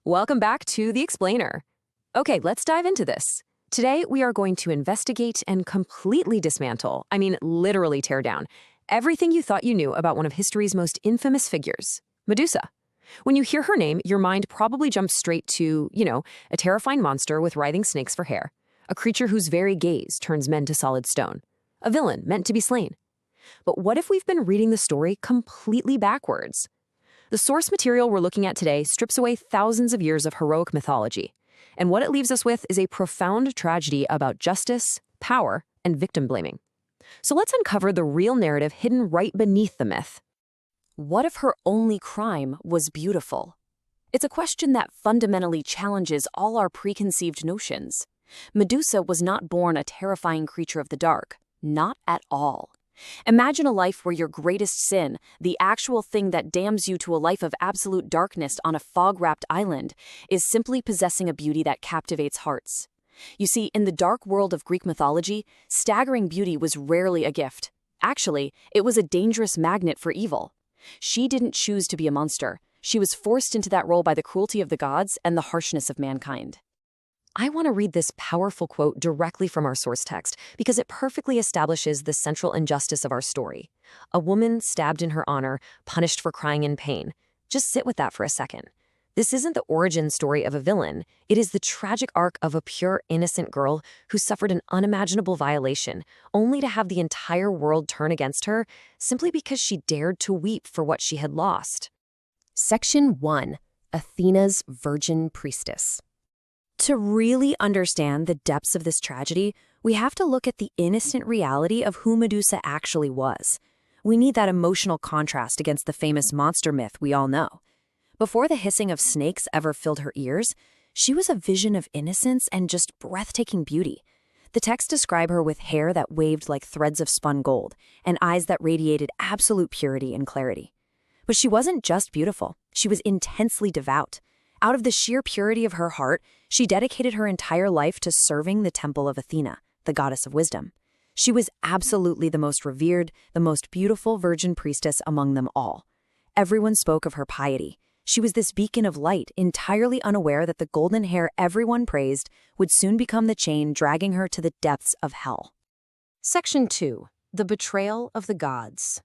Welcome back to The Explainer. Okay, let's dive into this. Today, we are going to investigate and completely dismantle, literally tear down, everything you thought you knew about one of history's most infamous figures, Medusa. When you hear her name, your mind probably jumps straight to, a terrifying monster with writhing snakes for hair, a creature whose very gaze turns men to solid stone, a villain meant to be slain. But what if we've been reading the story completely backwards? The source material we're looking at today strips away thousands of years of heroic mythology, and what it leaves us with is a profound tragedy about justice, power, and victim blaming. So let's uncover the real narrative hidden right beneath the myth. What if her only crime was beautiful? It's a question that fundamentally challenges all our preconceived notions. Medusa was not born a terrifying creature of the dark, not at all. Imagine a life where your greatest sin, the actual thing that damns you to a life of absolute darkness on a fog-wrapped island, is simply possessing a beauty that captivates hearts. You see, in the dark world of Greek mythology, staggering beauty was rarely a gift. Actually, it was a dangerous magnet for evil. She didn't choose to be a monster. She was forced into that role by the cruelty of the gods and the harshness of mankind. I want to read this powerful quote directly from our source text because it perfectly establishes the central injustice of our story. A woman stabbed in her honor, punished for crying in pain. Just sit with that for a second. This isn't the origin story of a villain. It is the tragic arc of a pure, innocent girl who suffered an unimaginable violation, only to have the entire world turn against her simply because she dared to weep for what she had lost. Section 1. Athena's Virgin Priestess. To really understand the depths of this tragedy, we have to look at the innocent reality of who Medusa actually was. We need that emotional contrast against the famous monster myth we all know. Before the hissing of snakes ever filled her ears, she was a vision of innocence and just breathtaking beauty. The texts describe her with hair that waved like threads of spun gold and eyes that radiated absolute purity and clarity. But she wasn't just beautiful, she was intensely devout. Out of the sheer purity of her heart, she dedicated her entire life to serving the temple of Athena, the goddess of wisdom. She was absolutely the most revered, the most beautiful virgin priestess among them all. Everyone spoke of her piety. She was this beacon of light, entirely unaware that the golden hair everyone praised would soon become the chain dragging her to the depths of hell. Section 2. The Betrayal of the Gods.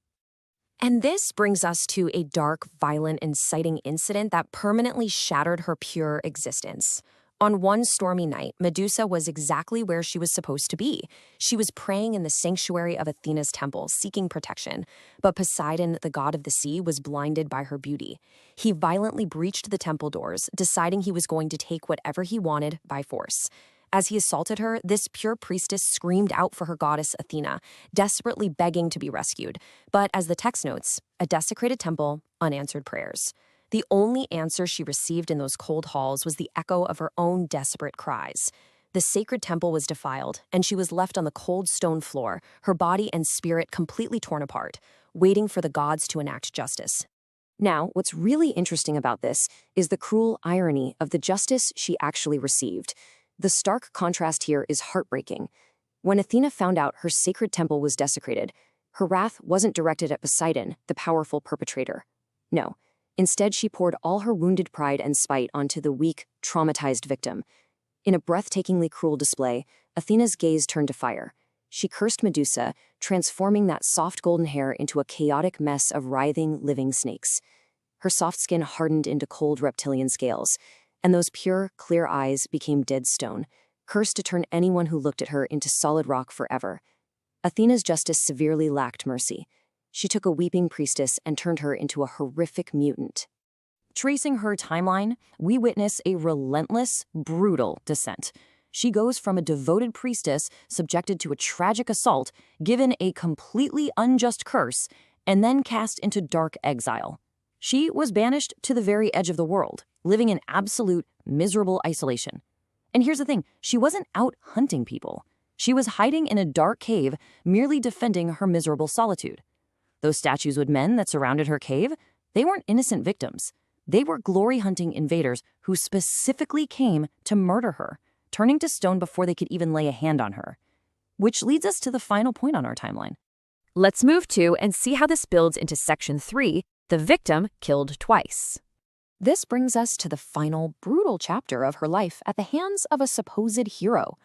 And this brings us to a dark, violent, inciting incident that permanently shattered her pure existence. On one stormy night, Medusa was exactly where she was supposed to be. She was praying in the sanctuary of Athena's temple, seeking protection. But Poseidon, the god of the sea, was blinded by her beauty. He violently breached the temple doors, deciding he was going to take whatever he wanted by force. As he assaulted her, this pure priestess screamed out for her goddess Athena, desperately begging to be rescued. But as the text notes, a desecrated temple, unanswered prayers. The only answer she received in those cold halls was the echo of her own desperate cries. The sacred temple was defiled, and she was left on the cold stone floor, her body and spirit completely torn apart, waiting for the gods to enact justice. Now, what's really interesting about this is the cruel irony of the justice she actually received. The stark contrast here is heartbreaking. When Athena found out her sacred temple was desecrated, her wrath wasn't directed at Poseidon, the powerful perpetrator. No, instead she poured all her wounded pride and spite onto the weak, traumatized victim. In a breathtakingly cruel display, Athena's gaze turned to fire. She cursed Medusa, transforming that soft golden hair into a chaotic mess of writhing, living snakes. Her soft skin hardened into cold reptilian scales, and those pure, clear eyes became dead stone, cursed to turn anyone who looked at her into solid rock forever. Athena's justice severely lacked mercy. She took a weeping priestess and turned her into a horrific mutant. Tracing her timeline, we witness a relentless, brutal descent. She goes from a devoted priestess subjected to a tragic assault, given a completely unjust curse, and then cast into dark exile. She was banished to the very edge of the world, living in absolute, miserable isolation. And here's the thing, she wasn't out hunting people. She was hiding in a dark cave, merely defending her miserable solitude. Those statues with men that surrounded her cave, they weren't innocent victims. They were glory-hunting invaders who specifically came to murder her, turning to stone before they could even lay a hand on her. Which leads us to the final point on our timeline. Let's move to and see how this builds into Section 3, the victim killed twice. This brings us to the final brutal chapter of her life at the hands of a supposed hero.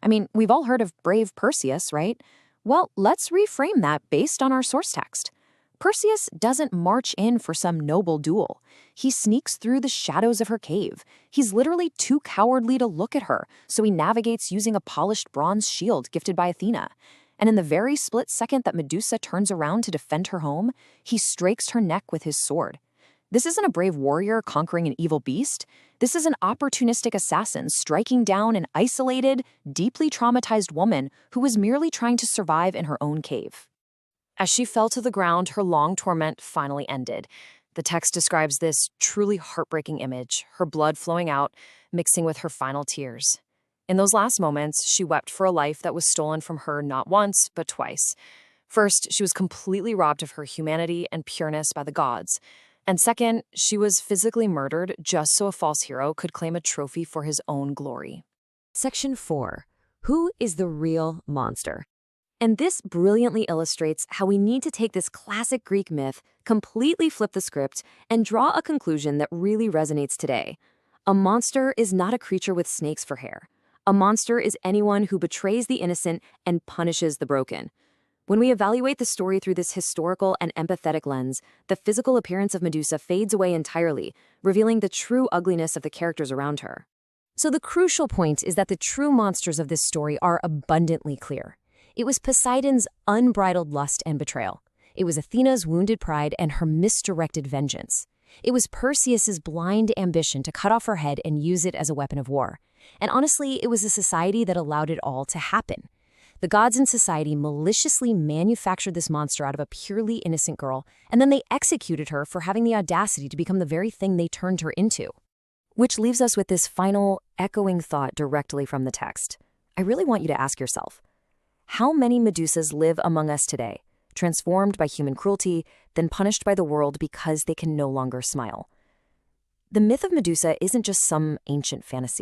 I mean, we've all heard of brave Perseus, right? Well, let's reframe that based on our source text. Perseus doesn't march in for some noble duel. He sneaks through the shadows of her cave. He's literally too cowardly to look at her, so he navigates using a polished bronze shield gifted by Athena. And in the very split second that Medusa turns around to defend her home, he strikes her neck with his sword. This isn't a brave warrior conquering an evil beast. This is an opportunistic assassin striking down an isolated, deeply traumatized woman who was merely trying to survive in her own cave. As she fell to the ground, her long torment finally ended. The text describes this truly heartbreaking image, her blood flowing out, mixing with her final tears. In those last moments, she wept for a life that was stolen from her not once, but twice. First, she was completely robbed of her humanity and pureness by the gods. And second, she was physically murdered just so a false hero could claim a trophy for his own glory. Section 4. Who is the real monster? And this brilliantly illustrates how we need to take this classic Greek myth, completely flip the script, and draw a conclusion that really resonates today. A monster is not a creature with snakes for hair. A monster is anyone who betrays the innocent and punishes the broken. When we evaluate the story through this historical and empathetic lens, the physical appearance of Medusa fades away entirely, revealing the true ugliness of the characters around her. So the crucial point is that the true monsters of this story are abundantly clear. It was Poseidon's unbridled lust and betrayal. It was Athena's wounded pride and her misdirected vengeance. It was Perseus's blind ambition to cut off her head and use it as a weapon of war. And honestly, it was a society that allowed it all to happen. The gods in society maliciously manufactured this monster out of a purely innocent girl, and then they executed her for having the audacity to become the very thing they turned her into. Which leaves us with this final, echoing thought directly from the text. I really want you to ask yourself, how many Medusas live among us today, transformed by human cruelty, then punished by the world because they can no longer smile? The myth of Medusa isn't just some ancient fantasy.